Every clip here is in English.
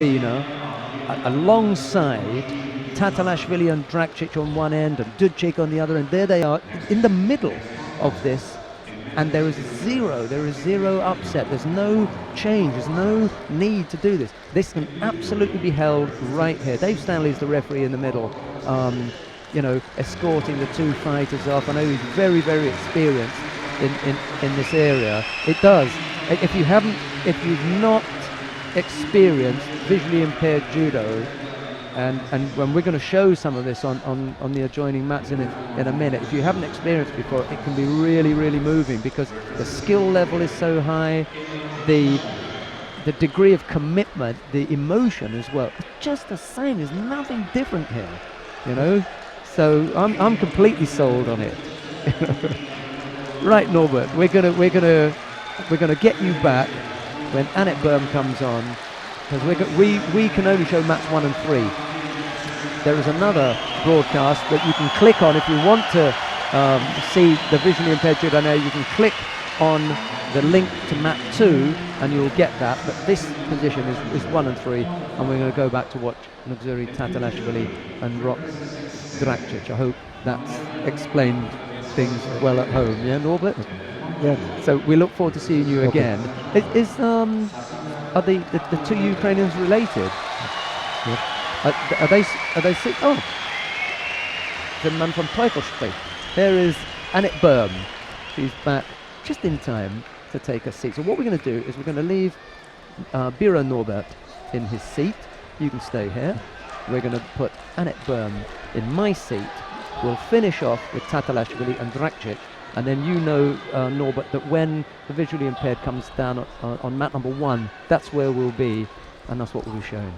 arena alongside Tatalashvili and Draksic on one end and Dudcik on the other, and there they are in the middle of this, and there is zero upset, there's no change, there's no need to do this. This can absolutely be held right here. Dave Stanley's the referee in the middle, escorting the two fighters off. I know he's very experienced in this area. It does. If you've not experienced visually impaired judo, and when we're going to show some of this on the adjoining mats in a minute, if you haven't experienced before, it can be really moving because the skill level is so high, the degree of commitment, the emotion as well, it's just the same. There's nothing different here, So I'm completely sold on it. Right, Norbert, we're gonna get you back when Annette Berm comes on, because we can only show mats 1 and 3. There is another broadcast that you can click on if you want to see the visually impaired judo. Now you can click on the link to mat 2 and you'll get that, but this position is 1 and 3, and we're going to go back to watch Nugzar Tatalashvili and Rok Draksic. I hope that's explained things well at home, yeah, Norbert? Yeah. So we look forward to seeing you again. Are the two Ukrainians related? Yeah. Are they oh, the man from Teufelsstrich. There is Annette Berm. She's back just in time to take a seat. So what we're going to do is we're going to leave Biro Norbert in his seat. You can stay here. We're going to put Annette Berm in my seat. We'll finish off with Tatalashvili and Draksic, and then Norbert, that when the visually impaired comes down on mat number 1, that's where we'll be, and that's what we'll be showing.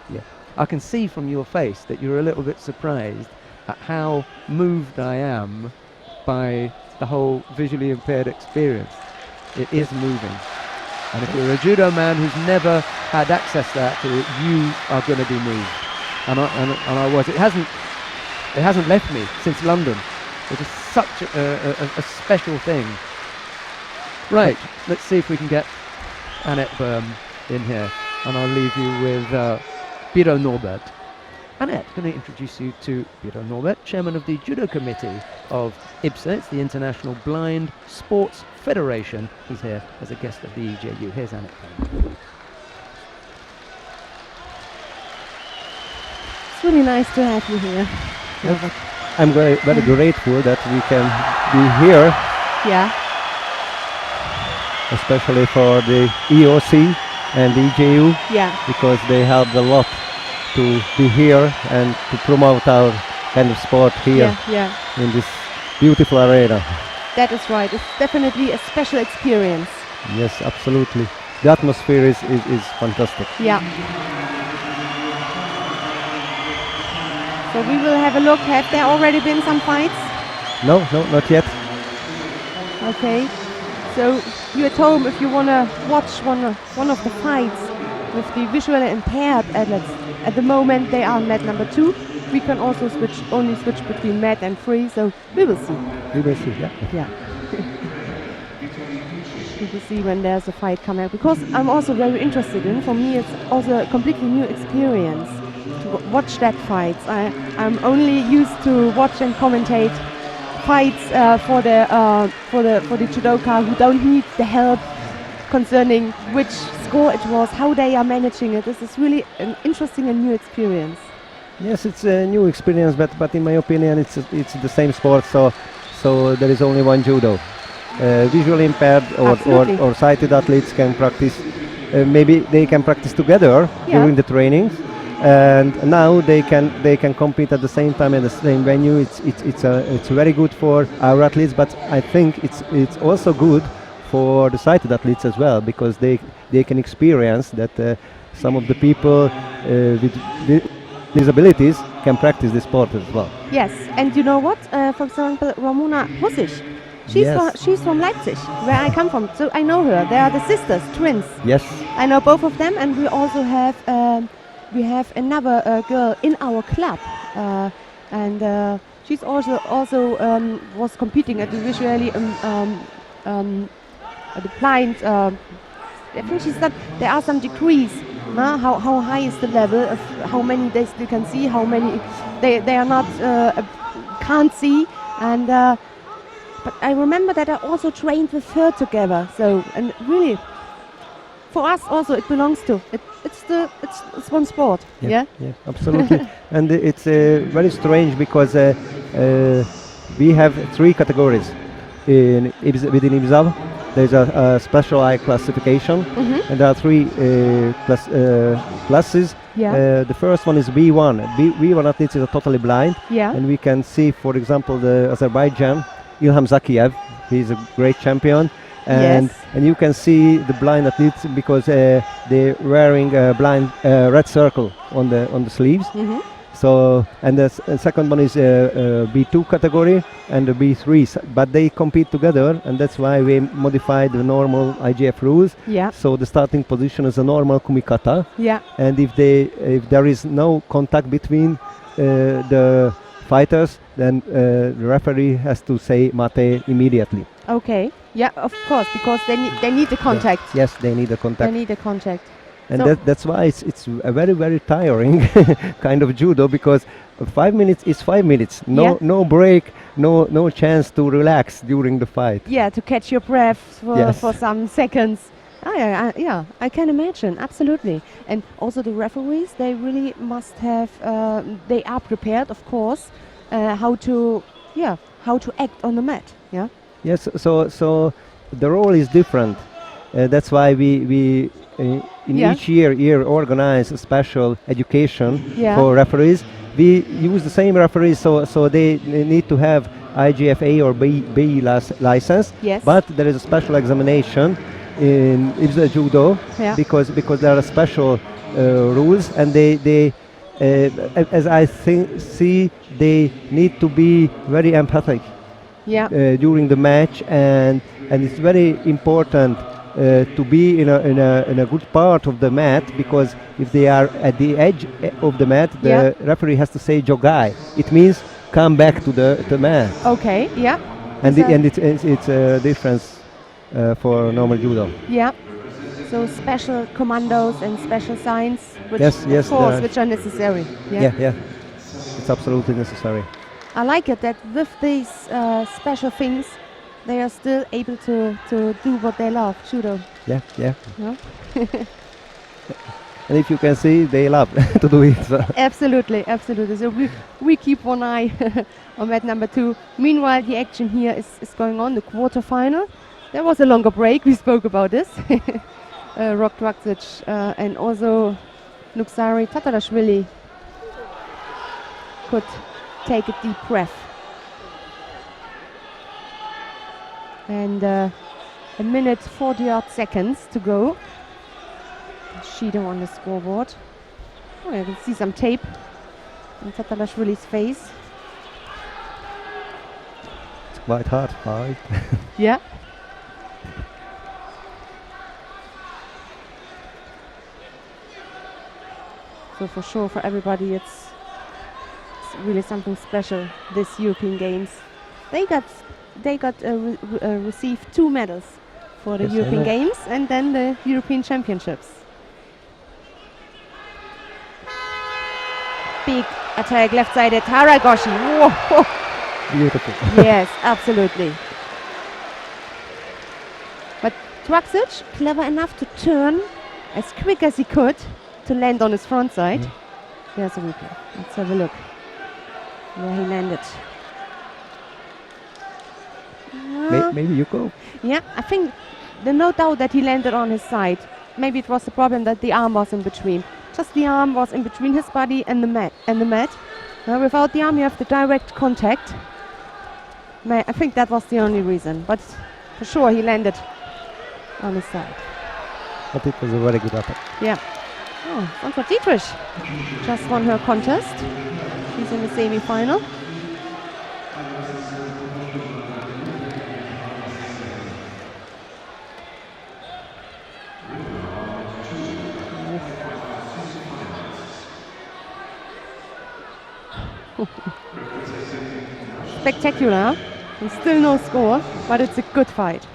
Yeah, I can see from your face that you're a little bit surprised at how moved I am by the whole visually impaired experience. It is moving, and if you're a judo man who's never had access to that, you are going to be moved, and I was. It hasn't left me since London. It is such a special thing. Right, let's see if we can get Annette Berm in here, and I'll leave you with Biro Norbert. Annette, I'm going to introduce you to Biro Norbert, chairman of the Judo Committee of IBSA. It's the International Blind Sports Federation. He's here as a guest of the EJU. Here's Annette Berm. It's really nice to have you here. Yeah. I'm very grateful that we can be here. Yeah. Especially for the EOC and the EJU. Yeah. Because they helped a lot to be here and to promote our kind of sport here. Yeah. In this beautiful arena. That is right. It's definitely a special experience. Yes, absolutely. The atmosphere is fantastic. Yeah. So we will have a look. Have there already been some fights? No, not yet. Okay. So you're at home, if you want to watch one of the fights with the visually impaired athletes. At the moment they are on mat number 2. We can also only switch between mat and 3. So we will see. We will see. Yeah. Yeah. We will see when there's a fight coming up, because I'm also very interested in. For me, it's also a completely new experience to watch that fights. I'm only used to watch and commentate fights for the judoka who don't need the help concerning which score it was, how they are managing it. This is really an interesting and new experience. Yes, it's a new experience, but in my opinion, it's the same sport. So there is only one judo. Visually impaired or sighted athletes can practice. Maybe they can practice together during the trainings. And now they can compete at the same time in the same venue. It's very good for our athletes, but I think it's also good for the sighted athletes as well, because they can experience that some of the people with disabilities can practice this sport as well. Yes, and you know what? For example, Ramona Husic. She's from Leipzig, where I come from. So I know her. They are the sisters, twins. Yes. I know both of them, and we also have another girl in our club, and she's also was competing at the visually the blind. I think she's done. There are some degrees Now, how high is the level of how many they still can see, how many they are not can't see, and but I remember that I also trained with her together. So, and really, for us also it belongs to it's one sport. Yeah. Yeah, absolutely. And it's very strange because we have 3 categories within IBSAV. There's a special eye classification, and there are 3 classes. Yeah. The first one is B1. B1 athletes are totally blind, Yeah. and we can see, for example, the Azerbaijan, Ilham Zakiev. He's a great champion, and Yes. and you can see the blind athletes because they're wearing a blind red circle on the sleeves. So, and the second one is B2 category and the B3, but they compete together, and that's why we modified the normal IGF rules. Yeah. So the starting position is a normal kumikata, Yeah. and if there is no contact between the fighters, then the referee has to say mate immediately. Okay. Yeah, of course, because they need the contact. Yes, they need a They contact. need the contact. And So- that's why it's a very, very tiring kind of judo, because 5 minutes is 5 minutes. Yeah. No break, no chance to relax during the fight. Yeah, to catch your breath Yes. for some seconds. Yeah, I can imagine, absolutely. And also the referees, they really must have, they are prepared, of course, how to act on the mat. Yeah. Yes, so the role is different. That's why we in Yeah. each year organize a special education Yeah. for referees. We use the same referees, so they need to have IGFA or B license. Yes. But there is a special examination in IBSA Judo, Yeah. because there are special rules, and they as I see, they need to be very empathic Yeah. during the match, and it's very important to be in a good part of the mat, because if they are at the edge of the mat, the Yeah. referee has to say jogai. It means come back to the mat, Okay. Yeah. and So- it's a difference for normal judo. Yeah. So special commandos and special signs, which Yes, of yes, course, there are- which are necessary. Yeah, it's absolutely necessary. I like it that with these special things, they are still able to do what they love, judo. Yeah. No? And if you can see, they love to do it. So. Absolutely. So we keep one eye on mat number 2. Meanwhile, the action here is going on, the quarterfinal. There was a longer break, we spoke about this. Rok Draksic and also Nugzar Tatalashvili could take a deep breath. And a minute 40-odd seconds to go. Shido on the scoreboard. Oh, you can see some tape on Tatalashvili's face. It's quite hard fight. Yeah. So for sure, for everybody, it's really something special. This European Games, they received 2 medals for the Yes, I European know. Games and then the European Championships. Big attack, left sided Haragoshi. Whoa. Beautiful. Yes, absolutely. But Draksic, clever enough to turn as quick as he could to land on his front side. There's a replay. Let's have a look where he landed. Maybe you go. Yeah, I think there's no doubt that he landed on his side. Maybe it was the problem that the arm was in between. Just the arm was in between his body and the mat. Without the arm, you have the direct contact. I think that was the only reason. But for sure, he landed on his side. But it was a very good attack. Yeah. Oh, Sandra Dietrich just won her contest. She's in the semi-final. Spectacular, huh? And still no score, but it's a good fight.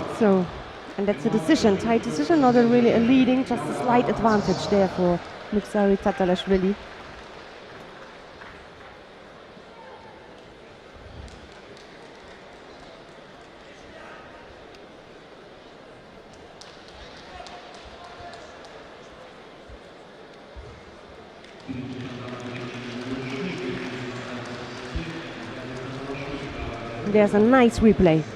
So, and that's a decision, tight decision, not a really a leading, just a slight advantage there for Nugzar Tatalashvili. There's a nice replay.